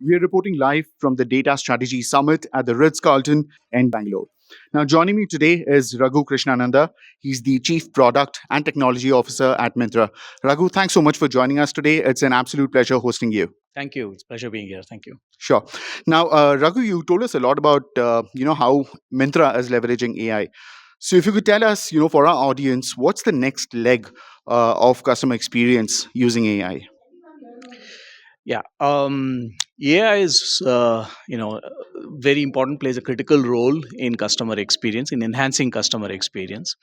We are reporting live from the Data Strategy Summit at the Ritz-Carlton in Bangalore. Now, joining me today is Raghu Krishnananda. He's the Chief Product and Technology Officer at Myntra. Raghu, thanks so much for joining us today. It's an absolute pleasure hosting you. Thank you. It's a pleasure being here. Thank you. Sure. Now, Raghu, you told us a lot about how Myntra is leveraging AI. So, if you could tell us, for our audience, what's the next leg of customer experience using AI? Yeah. AI is, very important, plays a critical role in customer experience, in enhancing customer experience.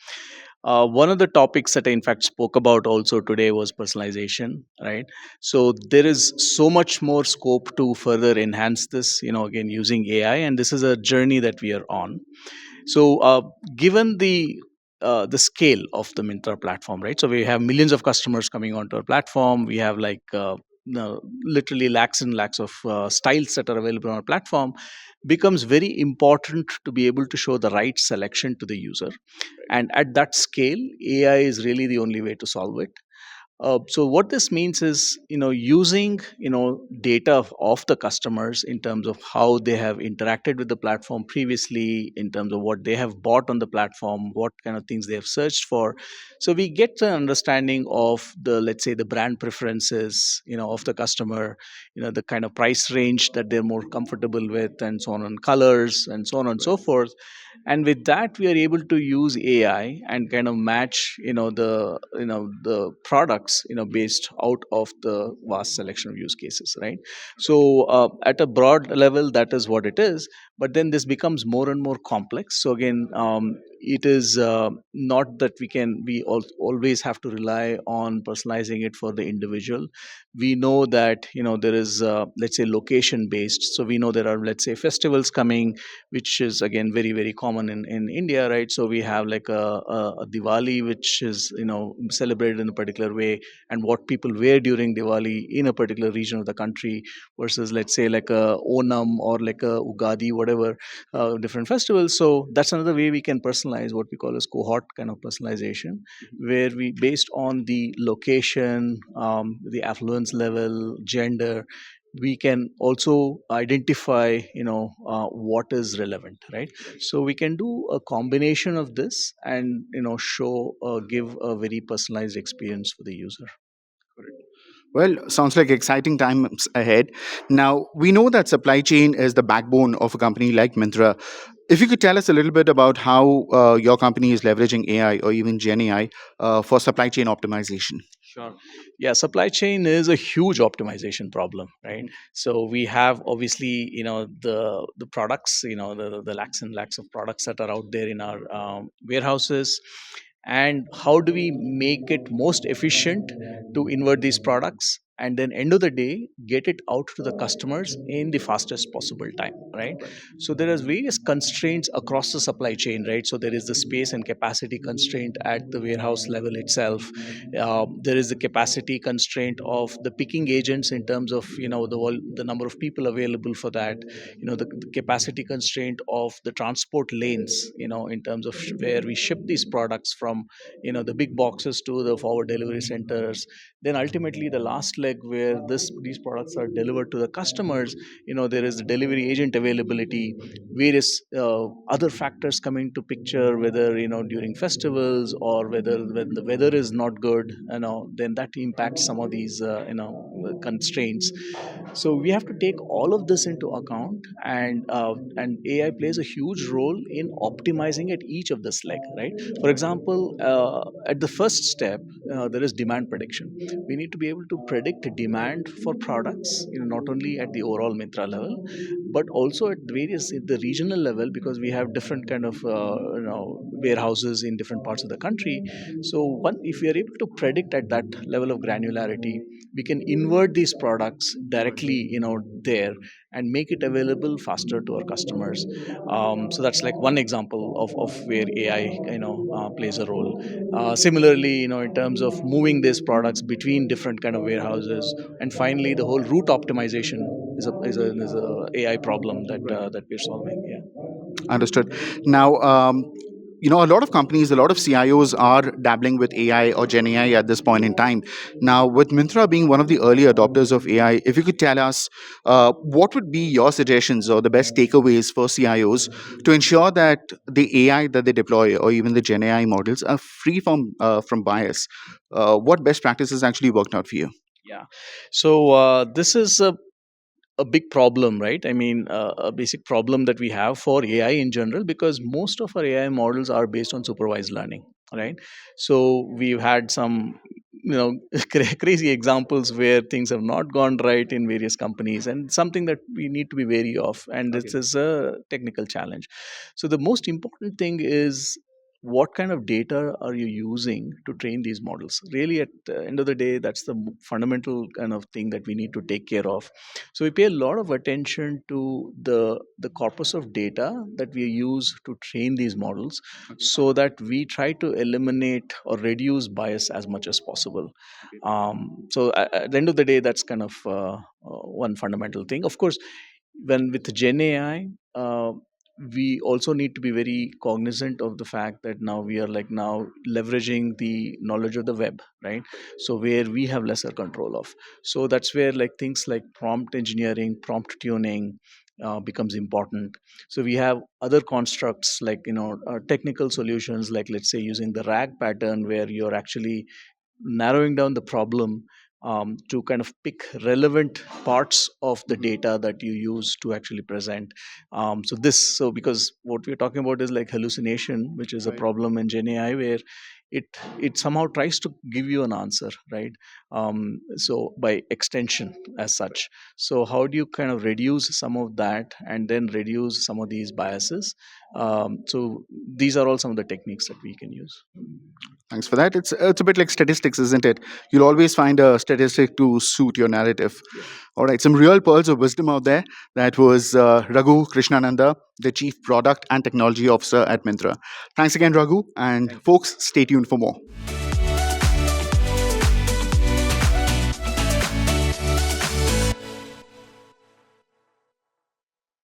One of the topics that I, in fact, spoke about also today was personalization, right? So there is so much more scope to further enhance this, again, using AI, and this is a journey that we are on. So, given the scale of the Myntra platform, right? So we have millions of customers coming onto our platform. We have like literally lakhs and lakhs of styles that are available on our platform. Becomes very important to be able to show the right selection to the user, and at that scale, AI is really the only way to solve it. So what this means is, using data of the customers in terms of how they have interacted with the platform previously, in terms of what they have bought on the platform, what kind of things they have searched for. So we get an understanding of the, let's say, the brand preferences, of the customer, the kind of price range that they're more comfortable with, and so on, and colors, and so on and so forth. And with that, we are able to use AI and kind of match the products based out of the vast selection of use cases, right? So at a broad level, that is what it is. But then this becomes more and more complex. So again, it is not that always have to rely on personalizing it for the individual. We know that there is, let's say, location based. So we know there are, let's say, festivals coming, which is again very very common in India, right? So we have like a Diwali, which is celebrated in a particular way, and what people wear during Diwali in a particular region of the country versus, let's say, like a Onam or like a Ugadi, whatever, different festivals. So that's another way we can personalize, what we call as cohort kind of personalization, where we, based on the location, the affluence level, gender, we can also identify what is relevant, right? So we can do a combination of this and give a very personalized experience for the user. Well, sounds like exciting times ahead. Now, we know that supply chain is the backbone of a company like Myntra. If you could tell us a little bit about how your company is leveraging AI or even Gen AI for supply chain optimization. Sure. Yeah, supply chain is a huge optimization problem, right? So we have, obviously, the products, the lakhs and lakhs of products that are out there in our warehouses, and how do we make it most efficient to invert these products, and then end of the day get it out to the customers in the fastest possible time, right? So there is various constraints across the supply chain, right? So there is the space and capacity constraint at the warehouse level itself. There is the capacity constraint of the picking agents in terms of the number of people available for that. The capacity constraint of the transport lanes, in terms of where we ship these products from, the big boxes to the forward delivery centers. Then ultimately the last leg, where these products are delivered to the customers, there is the delivery agent availability, various other factors come into picture, whether during festivals, or whether when the weather is not good, then that impacts some of these constraints. So we have to take all of this into account, and AI plays a huge role in optimizing at each of this leg, right? For example, at the first step, there is demand prediction. We need to be able to predict demand for products, not only at the overall Myntra level, but also at various at the regional level, because we have different kind of warehouses in different parts of the country. So if we are able to predict at that level of granularity, we can invert these products directly there, and make it available faster to our customers. So that's like one example of where AI plays a role. Similarly, in terms of moving these products between different kind of warehouses, and finally the whole route optimization is a AI problem that we're solving. Yeah. Understood. Now, a lot of companies, a lot of CIOs are dabbling with AI or Gen AI at this point in time. Now, with Myntra being one of the early adopters of AI, if you could tell us what would be your suggestions or the best takeaways for CIOs to ensure that the AI that they deploy or even the Gen AI models are free from bias. What best practices actually worked out for you? Yeah. So this is a big problem, right? I mean, a basic problem that we have for AI in general, because most of our AI models are based on supervised learning, right? So we've had some, crazy examples where things have not gone right in various companies, and something that we need to be wary of. And Okay. this is a technical challenge. So the most important thing is, what kind of data are you using to train these models? Really, at the end of the day, that's the fundamental kind of thing that we need to take care of. So we pay a lot of attention to the corpus of data that we use to train these models, so that we try to eliminate or reduce bias as much as possible. So at the end of the day, that's kind of one fundamental thing. Of course, when with Gen AI, we also need to be very cognizant of the fact that now we are like now leveraging the knowledge of the web, right? So where we have lesser control of. So that's where like things like prompt engineering, prompt tuning becomes important. So we have other constructs like technical solutions, like let's say using the RAG pattern, where you're actually narrowing down the problem to kind of pick relevant parts of the data that you use to actually present. So because what we're talking about is like hallucination, which is a Right. problem in Gen AI, where it it somehow tries to give you an answer, right? So by extension as such. So how do you kind of reduce some of that and then reduce some of these biases? So these are all some of the techniques that we can use. Thanks for that. It's a bit like statistics, isn't it? You'll always find a statistic to suit your narrative. All right, some real pearls of wisdom out there. That was Raghu Krishnananda, the Chief Product and Technology Officer at Myntra. Thanks again, Raghu, and folks, stay tuned for more.